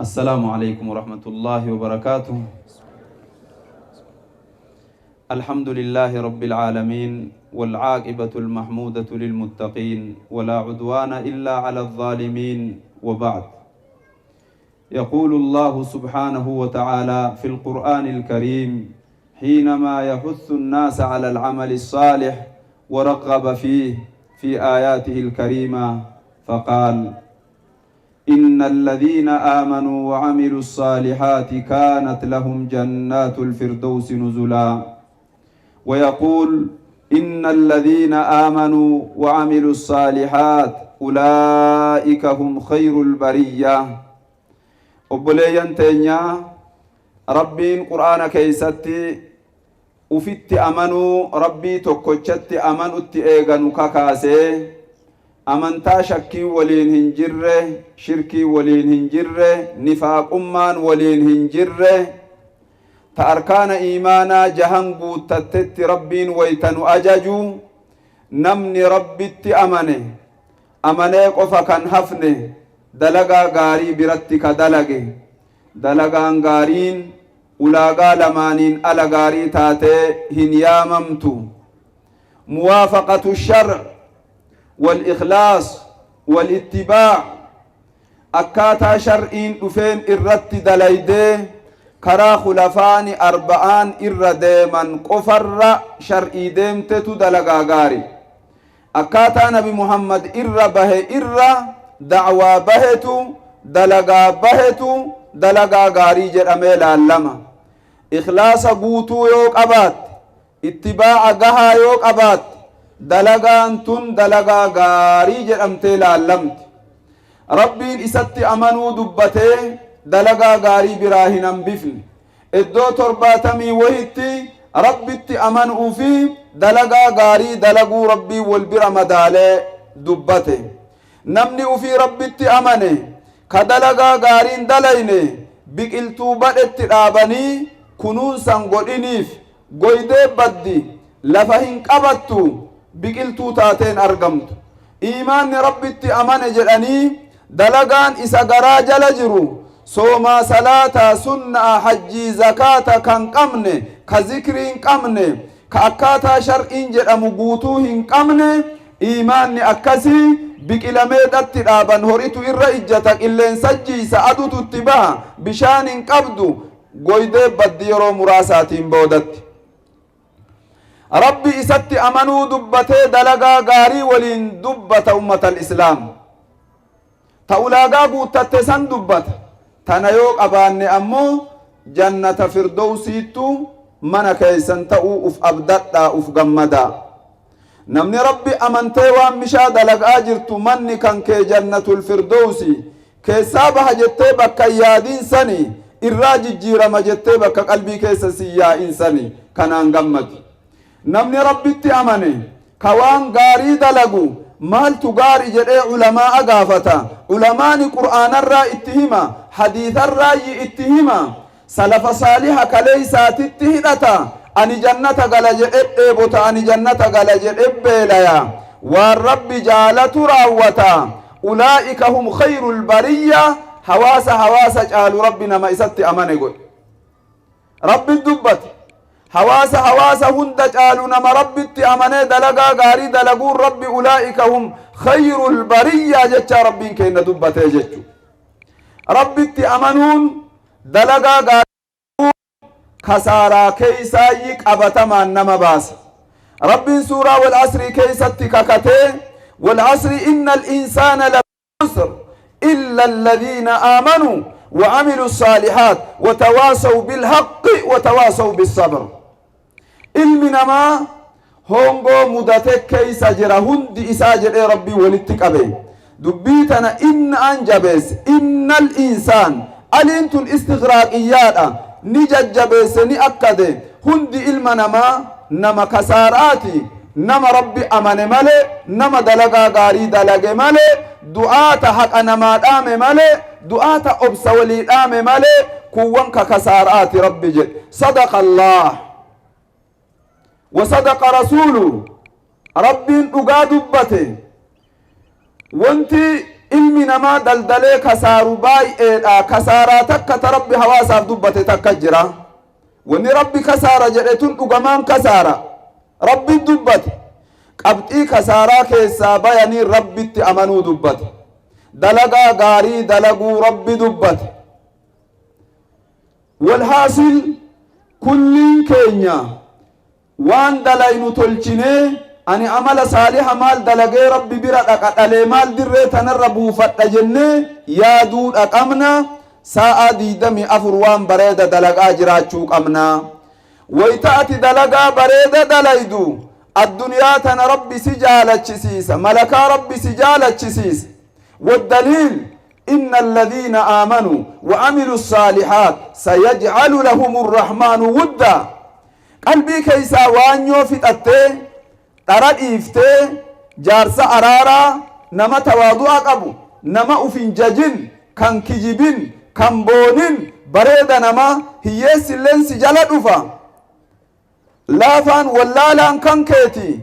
السلام عليكم ورحمة الله وبركاته. الحمد لله رب العالمين والعاقبة المحمودة للمتقين ولا عدوان إلا على الظالمين. وبعد، يقول الله سبحانه وتعالى في القرآن الكريم حينما يحث الناس على العمل الصالح ورغب فيه في آياته الكريمة فقال: إن الذين آمنوا وعملوا الصالحات كانت لهم جنات الفردوس نزلا. ويقول: إن الذين آمنوا وعملوا الصالحات أولئك هم خير البرية. أبليان تينيا ربين قرآن كيستي وفت أمنوا ربي تكوشت أمنوا تيغنوا كاكاسي أمنتا شكي ولين هنجره شركي ولين هنجره نفاق أمان ولين هنجره تأركان إيمانا جهنبو تتت ربين ويتنو أججو نمني ربي أمنه أمنه قفا كان حفنه دلقا غاري برتك دلقه دلقان غارين أولاغا لمانين ألا غاري تاتي هنياممتو موافقة الشرع والإخلاص والاتباع أكاتا شرعين دفين إرت دليده كرا خلفان أربعان إرده من قفر شرعي ديمتتو دلقا غاري أكاتا نبي محمد به دعوة بهتو دلقا بهتو دلقا غاري جرمي لالما إخلاص قوتو يوك أبات اتباع قها يوك أبات دلقان تن دلقا غاري جرمتي لالمت ربين إساتي أمنوا دبته دلقا غاري براهن بفن إدو ترباتمي وهيتي ربي أمنوا في دلقا غاري دلقوا ربي والبر مدالي دبته نمني في ربي أمنه كدلقا غارين دلينه بقلتو بدت رابني كنون سنقودينيف قويدي بدي لفهن قبطو بقلتو تاتين أرقمت إيمان ربي أمنه جلاني دلقان إسا غراج لجرو سوما صلاة سنة حجي زكاة كان قمنه كذكرين قمنه كأكاتا شرعين جلامو قوتوهن قمنه إيمان أكسي biqilamee dhatti dhaaban horitu irra ijjata qilleensa jiisa adutu itti baha bishaan hin qabdu goydee baddi yeroo muraasaatiin boodatti rabbi isatti amanuu dubbatee dalagaa gaarii waliin dubbata ummatal islaam ta ulaagaa guuttatte san dubbata tana yoo qabaanne ammoo jannata firdowsiittu mana keeysan ta'uu uf abdadhaa uf gammadaa نمني ربي أمنتي وامشا دلقا جرتو مني كان كي جنة الفردوسي كي سابها جتي بكا يادين سني الراج الجيرما جتي بكا قلبي كي سسيا إنساني كان انغمد نمني ربي تأمني كوان غاري دلقو مال تغاري جري علماء أغافتا علماء قرآن الرأي اتهما حديث الرأي اتهما سلف صالح كليسات اتهدتا أني جنة غلج إبوتا أني جنة غلج إبلايا والرب جالت راوتا أولئك هم خير البرية حواس جعل ربنا ما إسات أمانه قل رب الدبت حواس هند جعلنا ما رب أمانه دلقا غاري دلقون رب أولئك هم خير البرية جتش ربين كينا دبت جتش رب أمانون دلقا غاري خسارة كيسا يك أبتما نما باس رب سورة والعصر كيسا تككته والعصر إن الإنسان لخسر إلا الذين آمنوا وعملوا الصالحات وتواصوا بالحق وتواصوا بالصبر علمنا ما هونغو مدتك كيسا جرى هند إساجر ربي ولتكبه دبيتنا إن أنجبس إن الإنسان ألنت الاستغراقيات نججبسني أكده هندي علم نما كساراتي نما ربي أمان مالي نما دلقا غاري دلق مالي دعاة حق نما دام مالي دعاة أبس ولي دام مالي كوانك كساراتي ربي جد صدق الله وصدق رسوله ربي نقا دبته wanti ilmi namaa daldalee kasaaru baay'eedha. kasaaraa takka ta rabbi hawaasaaf dubbate takka jira. wanni rabbi kasaara jedhe tun dhugamaan kasaara rabbi dubbate. qabxii kasaaraa keessaa bayanii rabbitti amanuu dubbate. dalagaa gaarii dalaguu rabbi dubbate. walhaasil kulliin keenya waan dalaynu tolchinee ani amala saaliha maal dalagee rabbi bira dhaqa dhalee maal dirree tanarra buufadha jennee yaaduudha qabna. sa'a 24 waan bareeda dalagaa jiraachuu qabna. wayta ati dalagaa bareeda dalaydu addunyaa tana rabbi si jaalachisiisa malakaa rabbi si jaalachisiisa. والدليل إن الذين آمنوا وعملوا الصالحات سيجعل لهم الرحمن ودا. قلبي كيسا وانيو فتاتي ترى إفتي جارسا أرارا نما تواضع قبو نما أفنججن كان كجبن كان بونن بريد نما هي سلن سجالة دفا لافان واللالان كان كيتي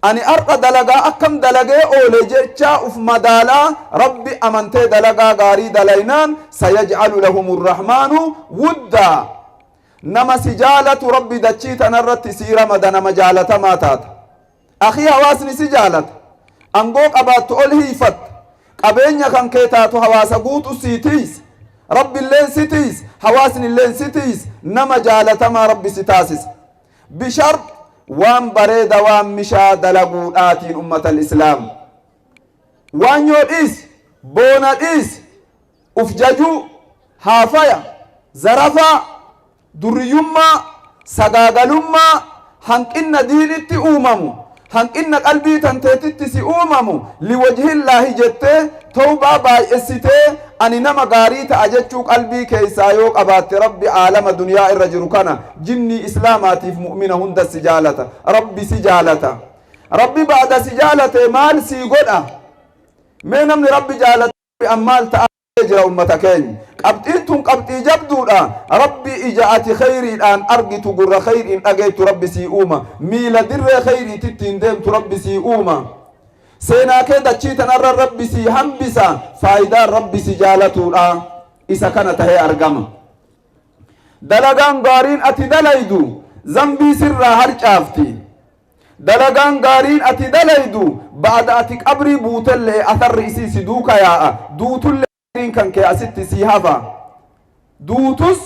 ani arqa dalagaa akkam dalagee oole jecha uf madaalaa rabbi amantee dalagaa gaarii dalaynaan sayaj'alu lahum arrahmaanu wuddaa. nama si jaalatu rabbi dachii tanarratti sii ramada nama jaalatamaa taata. akii hawaasni si jaalata angoo qabaattu ol hiifatta qabeenya kan kee taatu hawaasa guutu siitiis rabbi illeen sitiis hawaasni illeen sitiis nama jaalatamaa rabbi si taasisa. bishart waan bareeda waan mishaa dalaguudhaatiin ummata islaam waan yoo dhiis boona dhiis uf jajuu haafaya zarafaa durriyyummaa sagaagalummaa hanqinna diinitti uumamu hanqinna qalbii tanteetitti si uumamu liwajhillaahi jettee tawbaa baay'essitee ani nama gaarii ta'a jechuu qalbii keessaa yoo qabaatte rabbi aalama duniyaa irra jiru kana jinni islaamaatiif mu'mina hunda si jaalata. rabbi si jaalata. rabbi baada si jaalate maal sii godha? mee namni rabbi jaalate ammaal ta'a jira ummata keenya. qabxiin tun qabxii jabduudha. rabbi ija ati khayriidhaan argitu gurra khayriin dhageettu rabbi sii uuma miila dirree khayriitittiin deemtu rabbi sii uuma seenaa kee dachii tanarra rabbi sii hambisa faayidaan rabbi si jaalatuudha. isa kana tahee argama. dalagaan gaariin ati dalaydu zambii sirraa harcaafti. dalagaan gaariin ati dalaydu baada ati qabrii buutellee atharri isii si duuka yaa'a duutullee kan kee asitti sii hafa. duutus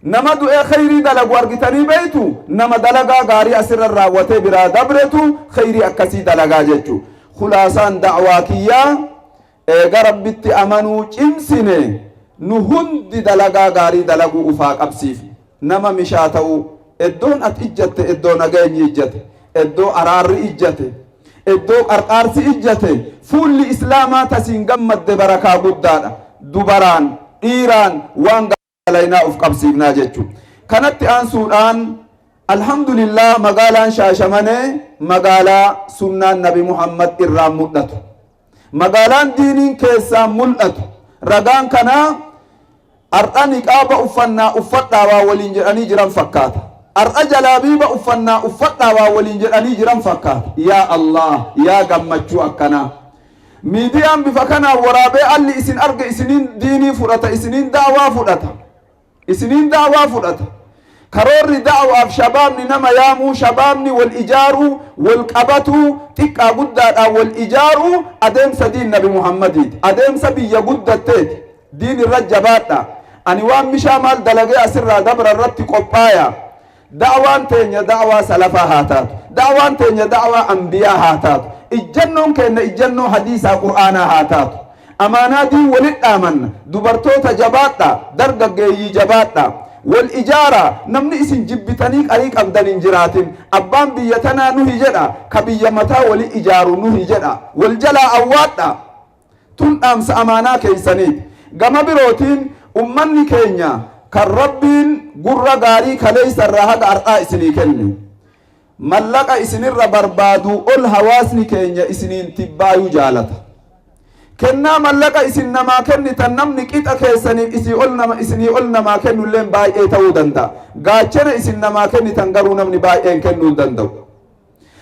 nama du'ee khayrii dalagu argitanii beeytu nama dalagaa gaarii asirra raawwatee biraa dabretu khayrii akkasii dalagaa jechuu. khulaasaan da'waa kiyyaa eega rabbitti amanuu cimsine nu hundi dalagaa gaarii dalaguu ufaa qabsiif. nama mishaa ta'u eddoon ati ijjatte eddoo nageenyi ijjate eddoo araarri ijjate eddoo qarqaarsi ijjate fuulli islaamaa tasiin gammadde barakaa guddaadha. dubaraan dhiiraan waan dalaynaa uf qabsiifnaa jechuu. kanatti aansuudhaan alhamdulillah magaalaan shaashamanee magaalaa sunnaan nabi muhammad irraa mul'atu magaalaan diiniin keessaa mul'atu. ragaan kanaa ar'a niqaaba uffannaa uffadhaawaa waliin jedhanii jiran fakkaata. ar'a jalaabiiba uffannaa uffadhaawaa waliin jedhanii jiran fakkaata. yaa allah yaa gammachuu akkanaa. miidiyaan bifa kanaan waraabee alli isin arge isiniin diinii fudhata isiniin da'waa fudhata isiniin da'waa fudhata. karoorri da'waaf shabaabni nama yaamuu shabaabni wal ijaaruu wal qabatuu xiqqaa guddaadhaan wal ijaaruu adeemsa diin nabi muhammadiiti. adeemsa biyya guddatteeti. diin irra jabaadha. ani waan mishaa maal dalagee asirraa dabra irratti qophaaya. da'waan teenya da'waa salafaa haa taatu. da'waan teenya da'waa anbiyaa haa taatu. ijjannoon keenya ijjannoo hadiisaa qur'aanaa haa taatu. amaanaa diin walit dhaamanna. dubartoota jabaadha dargaggeeyyii jabaadha. wal ijaara namni isin jibbitanii qarii qabdan hin jiraatin. abbaan biyya tanaa nuhi jedha ka biyya mataa wali ijaaru nuhi jedha. wal jalaa awwaadha. tun dhaamsa amaanaa keeysaniiti. gama birootiin ummanni keenya kan rabbiin gurra gaarii kaleeysarraa haga ar'aa isinii kenne mallaqa isinirra barbaadu ol hawaasni keenya isiniin tibbaayuu jaalata. kennaa mallaqa isin namaa kennitan namni qixa keessaniif isinii ol namaa kennulleen baay'ee ta'uu danda'a. gaachana isin namaa kennitan garuu namni baay'een kennuu danda'u.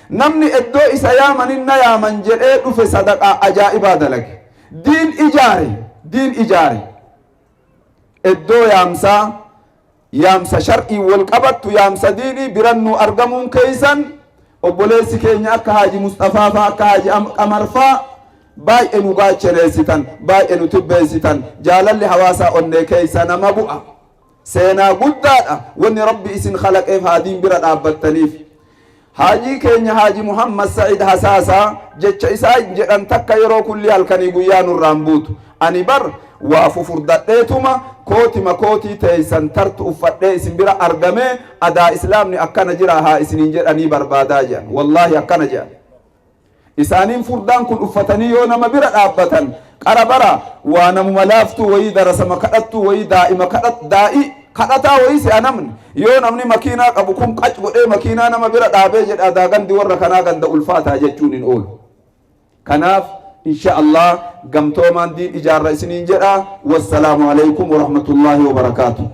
namni iddoo isa yaamanna yaaman jedhee dhufe sadaqaa ajaa'ibaa dalage diin ijaare iddoo yaamsa shar'ii wal qabattu yaamsa diinii birannu argamuun keeysan obboleessi keenya akka Haaji Mustafaa faa akka Haaji Qamar faa baay'ee nu gaachereessitan baay'ee nu tibbeessitan jaalalli hawaasaa onnee keeysa nama bu'a seenaa guddaadha wanni rabbi isin khalaqeef haadiin bira dhaabbattaniif Haaji keenya Haaji Muhammad Sa'iid Hasaasaa jecha isaa jedhan takka yeroo kulli halkanii guyyaa nurraan buutu ani bar waa fufurdadheetuma kootii teeysan tartu uffadhee isin bira argamee adaa islaamni akkana jira haa isiniin jedhanii barbaadaa jedhan wallahi akkana jedhan isaaniin furdaan kun uffatanii yoo nama bira dhaabbatan qara bara waa namuma laaftuu wayii darasama kadhattuu wayii daa'ima kadhataa wayii si'a namni yoo namni makiinaa qabu kun qac godhee makiinaa nama bira dhaabee jedha adaa gandi warra kanaa ganda ulfaataa jechuun hin oolu kanaaf insha Allah gamtoomaan diin ijaarra isiniin jedha wassalaamu alaykum wa rahmatullahi wa barakaatuh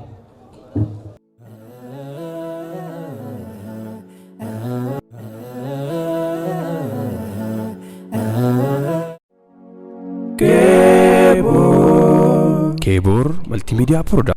Kebor Multimedia Product